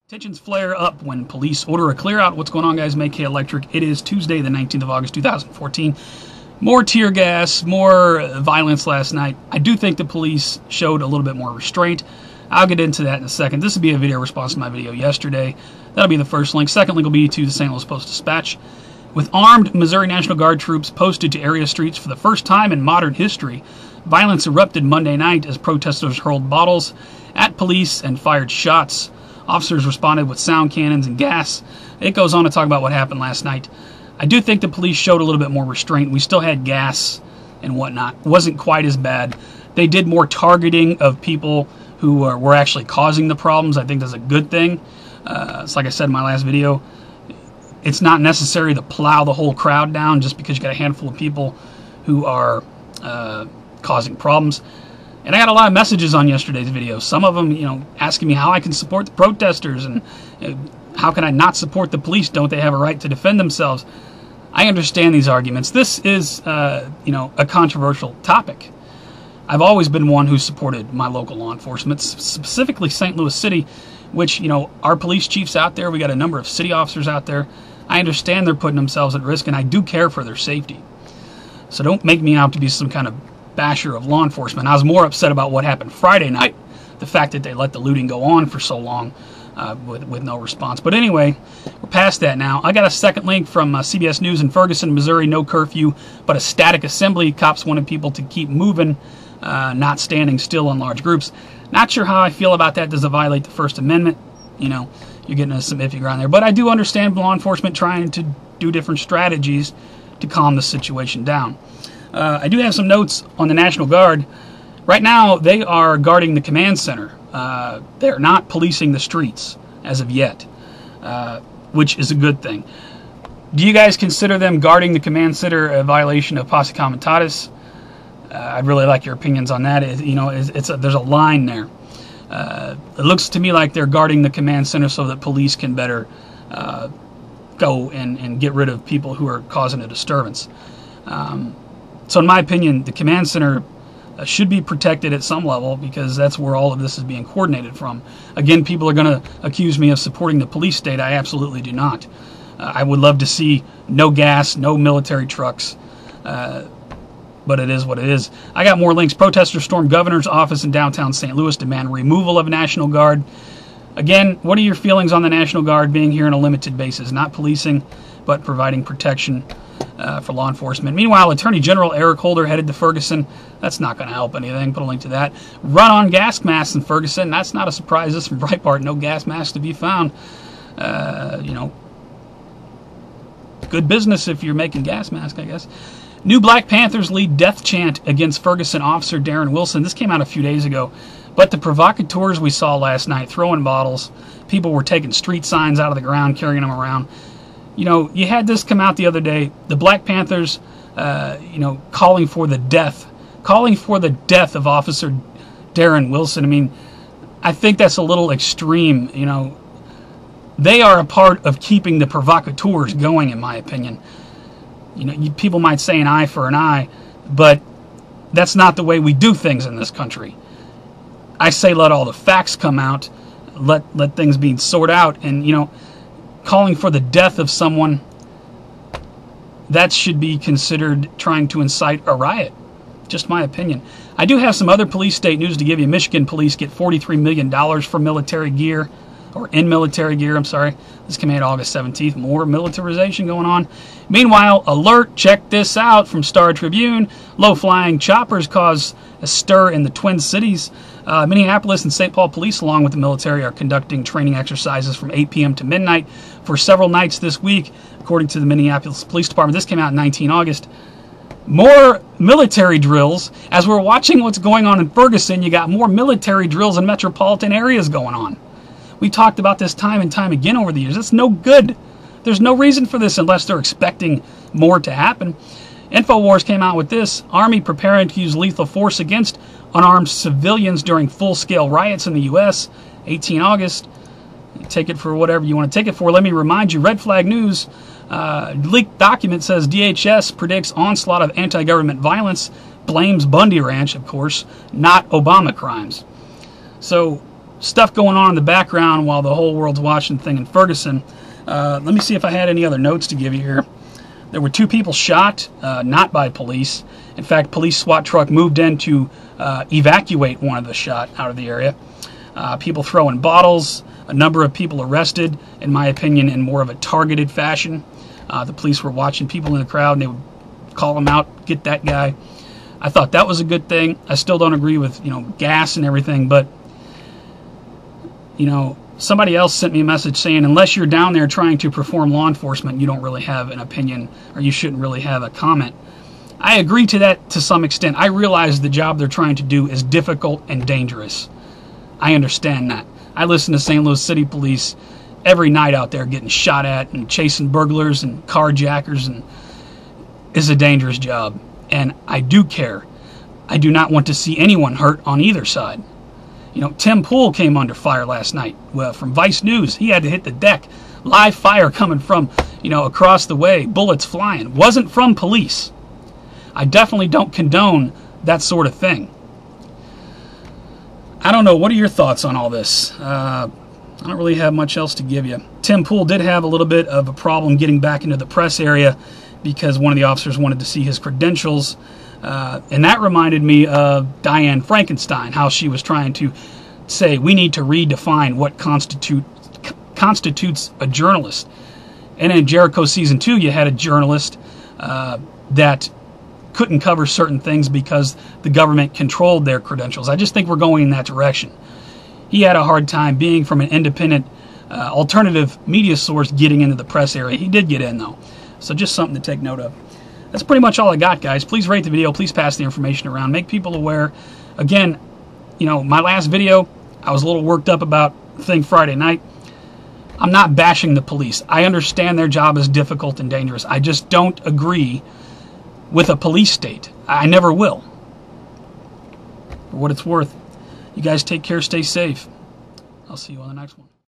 Tensions flare up when police order a clear out. What's going on, guys? Make Electric. It is Tuesday, the 19th of August, 2014. More tear gas, more violence last night. I do think the police showed a little bit more restraint. I'll get into that in a second. This will be a video response to my video yesterday. That'll be the first link. Second link will be to the St. Louis Post-Dispatch. With armed Missouri National Guard troops posted to area streets for the first time in modern history, violence erupted Monday night as protesters hurled bottles at police and fired shots. Officers responded with sound cannons and gas. It goes on to talk about what happened last night. I do think the police showed a little bit more restraint. We still had gas and whatnot. It wasn't quite as bad. They did more targeting of people who were actually causing the problems. I think that's a good thing. It's like I said in my last video, it's not necessary to plow the whole crowd down just because you got a handful of people who are causing problems. And I got a lot of messages on yesterday's video. Some of them, asking me how I can support the protesters and how can I not support the police? Don't they have a right to defend themselves? I understand these arguments. This is, a controversial topic. I've always been one who supported my local law enforcement, specifically St. Louis City, which, our police chiefs out there, we got a number of city officers out there. I understand they're putting themselves at risk, and I do care for their safety. So don't make me out to be some kind of basher of law enforcement. I was more upset about what happened Friday night, the fact that they let the looting go on for so long with no response. But anyway, we're past that now. I got a second link from CBS News in Ferguson, Missouri. No curfew, but a static assembly. Cops wanted people to keep moving, not standing still in large groups. Not sure how I feel about that. Does it violate the First Amendment? You're getting into some iffy ground there. But I do understand law enforcement trying to do different strategies to calm the situation down. I do have some notes on the National Guard. Right now, they are guarding the command center. They're not policing the streets as of yet, which is a good thing. Do you guys consider them guarding the command center a violation of posse comitatus? I'd really like your opinions on that. There's a line there. It looks to me like they're guarding the command center so that police can better go and get rid of people who are causing a disturbance. So in my opinion, the command center should be protected at some level because that's where all of this is being coordinated from. Again, people are going to accuse me of supporting the police state. I absolutely do not. I would love to see no gas, no military trucks, but it is what it is. I got more links. Protesters stormed governor's office in downtown St. Louis, demand removal of National Guard. Again, what are your feelings on the National Guard being here on a limited basis? Not policing, but providing protection for law enforcement. Meanwhile, Attorney General Eric Holder headed to Ferguson. That's not going to help anything. Put a link to that. Run on gas masks in Ferguson. That's not a surprise. This from Breitbart. No gas masks to be found. Good business if you're making gas masks, I guess. New Black Panthers lead death chant against Ferguson officer Darren Wilson. This came out a few days ago. But the provocateurs we saw last night, throwing bottles, people were taking street signs out of the ground, carrying them around. You had this come out the other day. The Black Panthers, calling for the death of Officer Darren Wilson. I mean, I think that's a little extreme. They are a part of keeping the provocateurs going, in my opinion. People might say an eye for an eye, but that's not the way we do things in this country. I say let all the facts come out, let things be sorted out, and calling for the death of someone, that should be considered trying to incite a riot. Just my opinion. I do have some other police state news to give you. Michigan police get $43 million for military gear, or in military gear, I'm sorry. This came out August 17th. More militarization going on. Meanwhile, alert, check this out from Star Tribune. Low-flying choppers cause a stir in the Twin Cities. Minneapolis and St. Paul police, along with the military, are conducting training exercises from 8 p.m. to midnight for several nights this week, according to the Minneapolis Police Department. This came out in 19 August. More military drills. As we're watching what's going on in Ferguson, you got more military drills in metropolitan areas going on. We talked about this time and time again over the years. It's no good. There's no reason for this unless they're expecting more to happen. InfoWars came out with this. Army preparing to use lethal force against unarmed civilians during full-scale riots in the U.S. 18 August. Take it for whatever you want to take it for. Let me remind you, Red Flag News, leaked document says DHS predicts onslaught of anti-government violence, blames Bundy Ranch, of course, not Obama crimes. So stuff going on in the background while the whole world's watching thing in Ferguson. Let me see if I had any other notes to give you here. There were 2 people shot, not by police. In fact, police SWAT truck moved in to evacuate one of the shot out of the area. People throwing bottles, a number of people arrested, in my opinion, in more of a targeted fashion. The police were watching people in the crowd, and they would call them out, get that guy. I thought that was a good thing. I still don't agree with, gas and everything, but, somebody else sent me a message saying unless you're down there trying to perform law enforcement, you don't really have an opinion, or you shouldn't really have a comment. I agree to that to some extent. I realize the job they're trying to do is difficult and dangerous. I understand that. I listen to St. Louis City Police every night out there getting shot at and chasing burglars and carjackers, and it's a dangerous job. And I do care. I do not want to see anyone hurt on either side. Tim Pool came under fire last night from Vice News. He had to hit the deck. Live fire coming from, across the way. Bullets flying. Wasn't from police. I definitely don't condone that sort of thing. I don't know. What are your thoughts on all this? I don't really have much else to give you. Tim Pool did have a little bit of a problem getting back into the press area because one of the officers wanted to see his credentials. And that reminded me of Diane Frankenstein, how she was trying to say we need to redefine what constitutes a journalist. And in Jericho Season 2, you had a journalist that couldn't cover certain things because the government controlled their credentials. I just think we're going in that direction. He had a hard time being from an independent, alternative media source getting into the press area. He did get in, though. So just something to take note of. That's pretty much all I got, guys. Please rate the video. Please pass the information around. Make people aware. Again, my last video, I was a little worked up about the thing Friday night. I'm not bashing the police. I understand their job is difficult and dangerous. I just don't agree with a police state. I never will. For what it's worth, you guys take care, stay safe. I'll see you on the next one.